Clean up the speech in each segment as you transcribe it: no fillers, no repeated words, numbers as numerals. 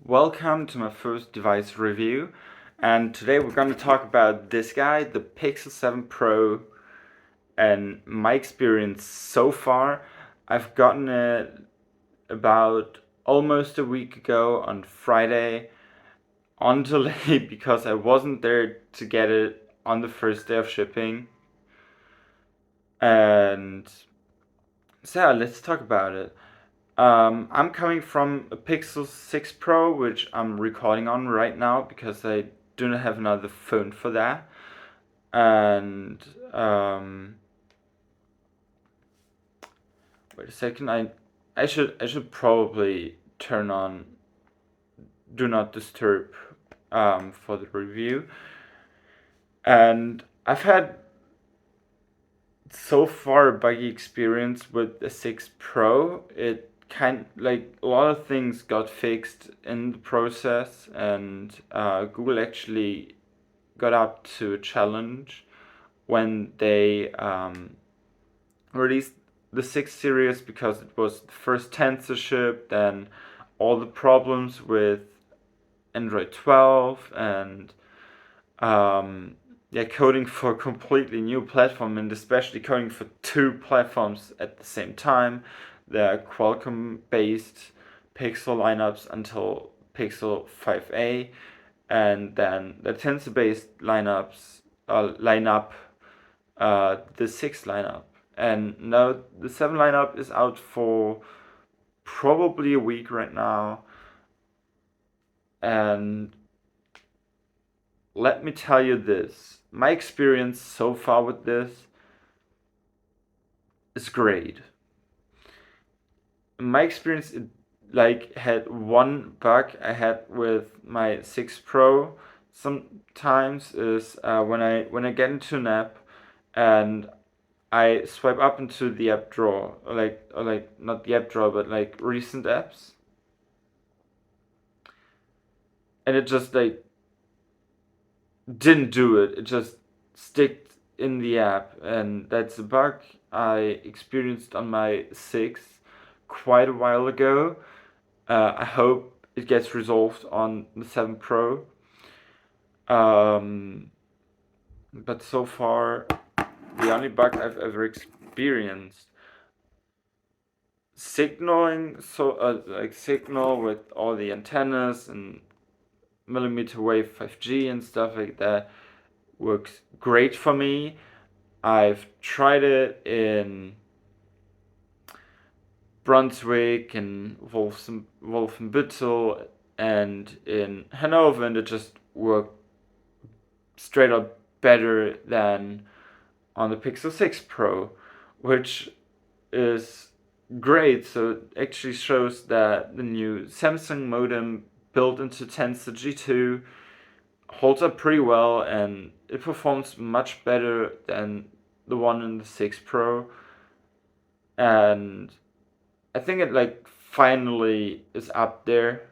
Welcome to my first device review, and today we're going to talk about this guy, the Pixel 7 Pro, and my experience so far. I've gotten it about almost a week ago on Friday on delay because I wasn't there to get it on the first day of shipping. And so yeah, let's talk about it. I'm coming from a Pixel 6 Pro, which I'm recording on right now because I do not have another phone for that. And wait a second, I should probably turn on Do Not Disturb for the review. And I've had so far a buggy experience with the 6 Pro. It kind like a lot of things got fixed in the process, and Google actually got up to a challenge when they released the 6 series because it was the first tensor chip. Then all the problems with Android 12 and coding for a completely new platform, and especially coding for two platforms at the same time. The Qualcomm-based Pixel lineups until Pixel 5a, and then the Tensor-based lineup, the 6 lineup. And now the 7 lineup is out for probably a week right now. And let me tell you this, my experience so far with this is great. My experience, it had one bug I had with my 6 Pro sometimes is when I get into an app and I swipe up into the app drawer, or not the app drawer, but like recent apps, and it just like didn't do it. It just sticked in the app, and that's a bug I experienced on my 6 quite a while ago. I hope it gets resolved on the 7 Pro. But so far, the only bug I've ever experienced. Signaling, signal with all the antennas and millimeter wave 5G and stuff like that works great for me. I've tried it in Brunswick and Wolfenbüttel and in Hanover, and it just worked straight up better than on the Pixel 6 Pro, which is great. So it actually shows that the new Samsung modem built into Tensor G2 holds up pretty well, and it performs much better than the one in the 6 Pro. And I think it finally is up there.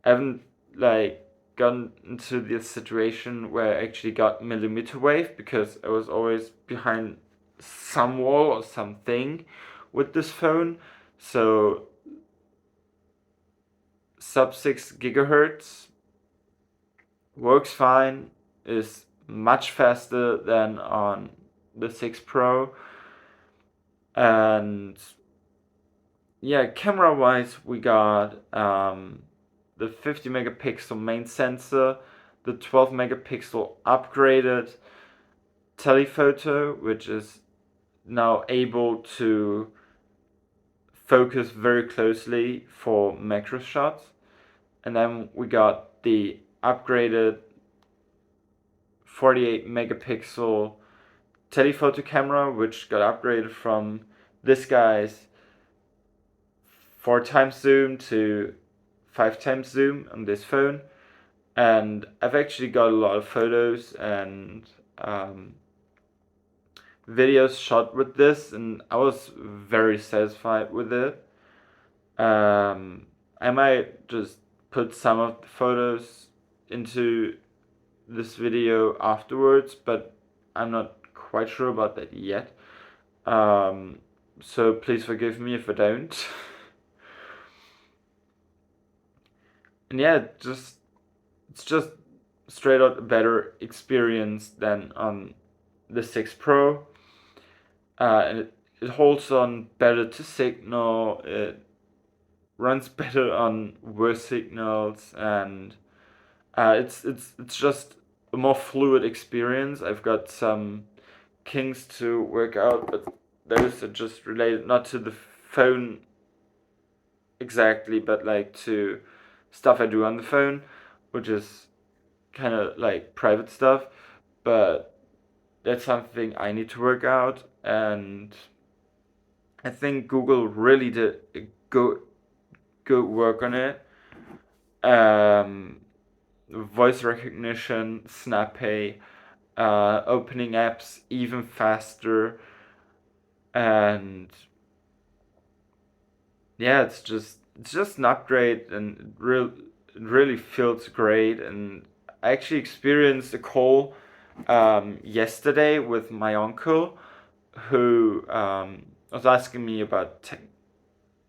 I haven't gotten into this situation where I actually got millimeter wave because I was always behind some wall or something with this phone. So sub 6 gigahertz works fine, is much faster than on the 6 Pro. And yeah, camera wise, we got the 50 megapixel main sensor, the 12 megapixel upgraded telephoto, which is now able to focus very closely for macro shots. And then we got the upgraded 48 megapixel telephoto camera, which got upgraded from this guy's 4 times zoom to 5 times zoom on this phone. And I've actually got a lot of photos and videos shot with this, and I was very satisfied with it. I might just put some of the photos into this video afterwards, but I'm not quite sure about that yet. So please forgive me if I don't. and yeah, it's just straight out a better experience than on the 6 Pro. And it holds on better to signal. It runs better on worse signals, and it's just a more fluid experience. I've got some kinks to work out, but those are just related not to the phone exactly, but like to stuff I do on the phone, which is kind of like private stuff. But that's something I need to work out, and I think Google really did a good work on it. Um, Voice recognition, SnapPay, opening apps even faster, and yeah, it's just an upgrade, and it really feels great. And I actually experienced a call yesterday with my uncle, who was asking me about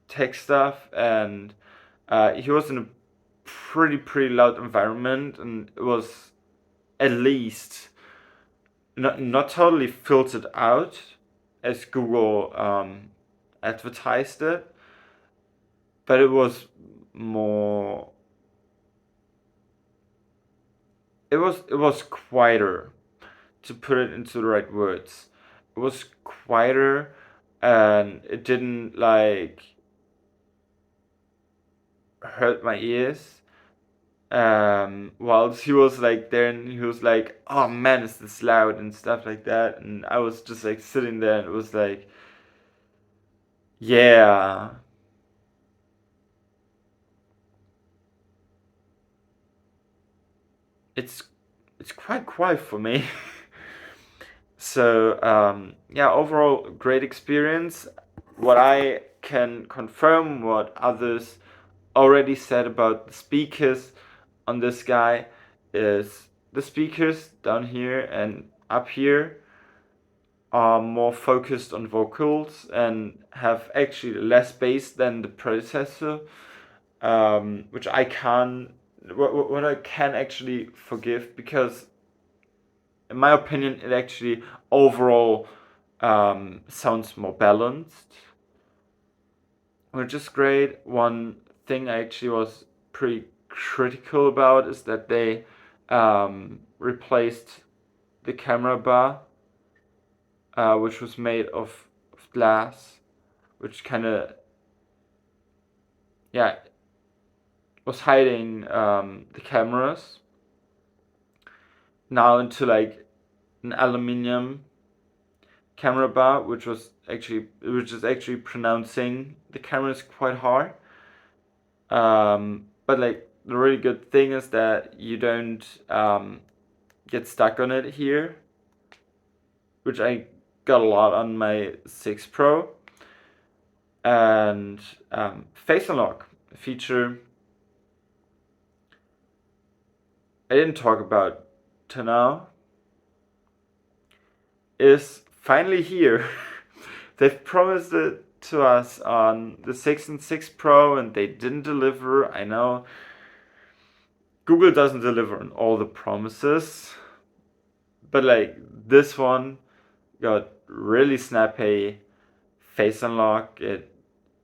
tech stuff, and he was in a pretty loud environment, and it was at least not totally filtered out as Google advertised it, but it was more. It was quieter, to put it into the right words. It was quieter, and it didn't like hurt my ears. Whilst he was like there, and he was like, "Oh man, is this loud?" and stuff like that, and I was just like sitting there, and it was like, yeah, it's it's quite quiet for me. So yeah, overall great experience. What I can confirm, what others already said about the speakers on this guy, is the speakers down here and up here are more focused on vocals and have actually less bass than the predecessor, which I can what I can actually forgive, because in my opinion it actually overall sounds more balanced, which is great. One thing I actually was pretty critical about is that they replaced the camera bar, which was made of glass, which kind of, yeah, was hiding the cameras now into like an aluminium camera bar, which is actually pronouncing the cameras quite hard. But like the really good thing is that you don't get stuck on it here, which I got a lot on my 6 Pro. And Face Unlock feature I didn't talk about to now is finally here. They've promised it to us on the 6 and 6 Pro, and they didn't deliver. I know Google doesn't deliver on all the promises, but like this one got really snappy face unlock. It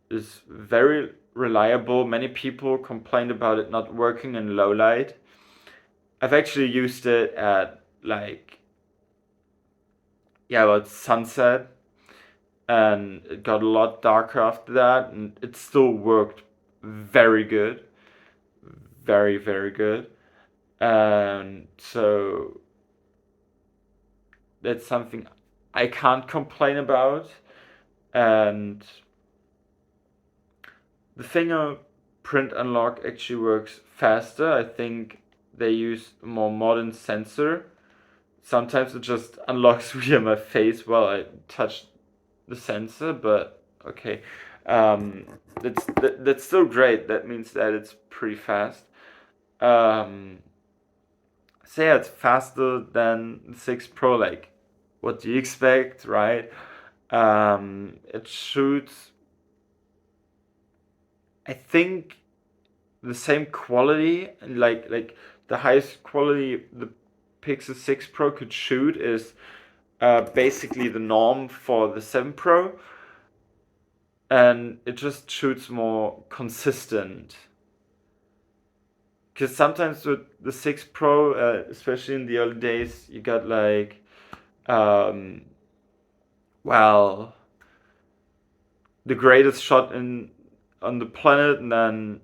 is very reliable. Many people complained about it not working in low light. I've actually used it at like, yeah, about sunset, and it got a lot darker after that, and it still worked very good, very good. And so that's something I can't complain about. And the fingerprint unlock actually works faster. I think they use a more modern sensor. Sometimes it just unlocks via my face while I touch the sensor, but okay. That's still great. That means that it's pretty fast. Um, so yeah, it's faster than the 6 Pro. Like, what do you expect, right? It shoots. I think the same quality, like the highest quality the Pixel 6 Pro could shoot is basically the norm for the 7 Pro, and it just shoots more consistent. Because sometimes with the 6 Pro, especially in the early days, you got like, um, well, the greatest shot in on the planet, and then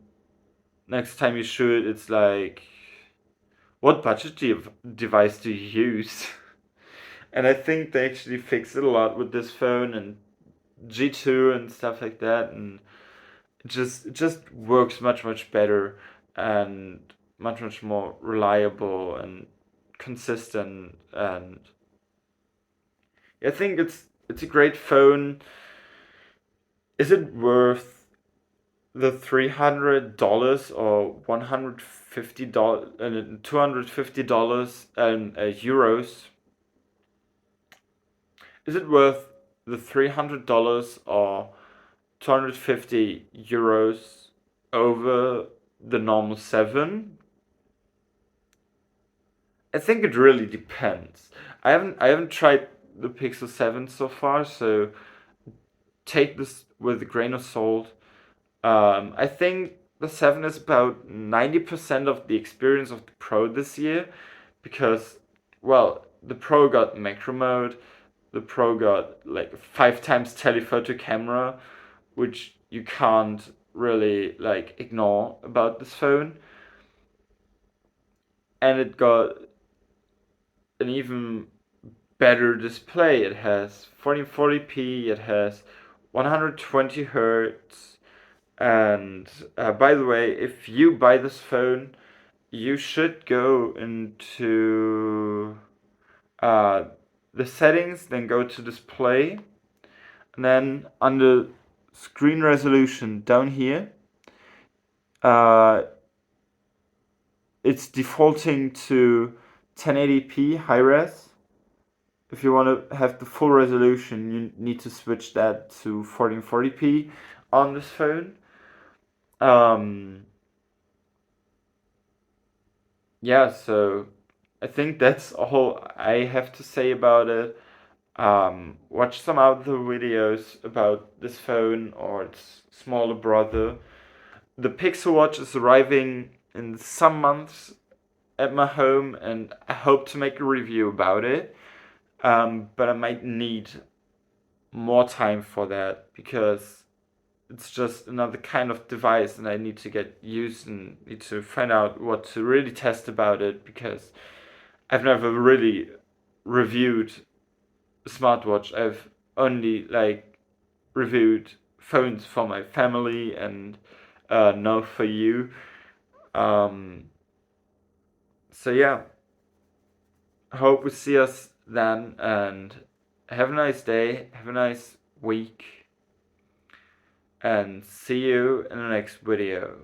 next time you shoot, it's like, what budget device do you use? And I think they actually fixed it a lot with this phone and G2 and stuff like that, and it just works much better and much more reliable and consistent. And I think it's a great phone. Is it worth the $300 or $150 and $250 and euros? Is it worth the $300 or 250 euros over the normal 7? I think it really depends. I haven't tried the Pixel 7 so far, so take this with a grain of salt. I think the 7 is about 90% of the experience of the Pro this year, because, well, the Pro got macro mode, the Pro got like 5 times telephoto camera, which you can't really like ignore about this phone. And it got an even better display. It has 1440p, it has 120 hertz. And by the way, if you buy this phone, you should go into the settings, then go to display, and then under screen resolution down here, uh, it's defaulting to 1080p high res. If you want to have the full resolution, you need to switch that to 1440p on this phone. Um, yeah, so I think that's all I have to say about it. Watch some other videos about this phone or its smaller brother. The Pixel Watch is arriving in some months at my home, and I hope to make a review about it. But I might need more time for that, because it's just another kind of device, and I need to get used and need to find out what to really test about it, because I've never really reviewed a smartwatch. I've only like reviewed phones for my family and now for you. Um, so yeah, hope we see us then, and have a nice day, have a nice week, and see you in the next video.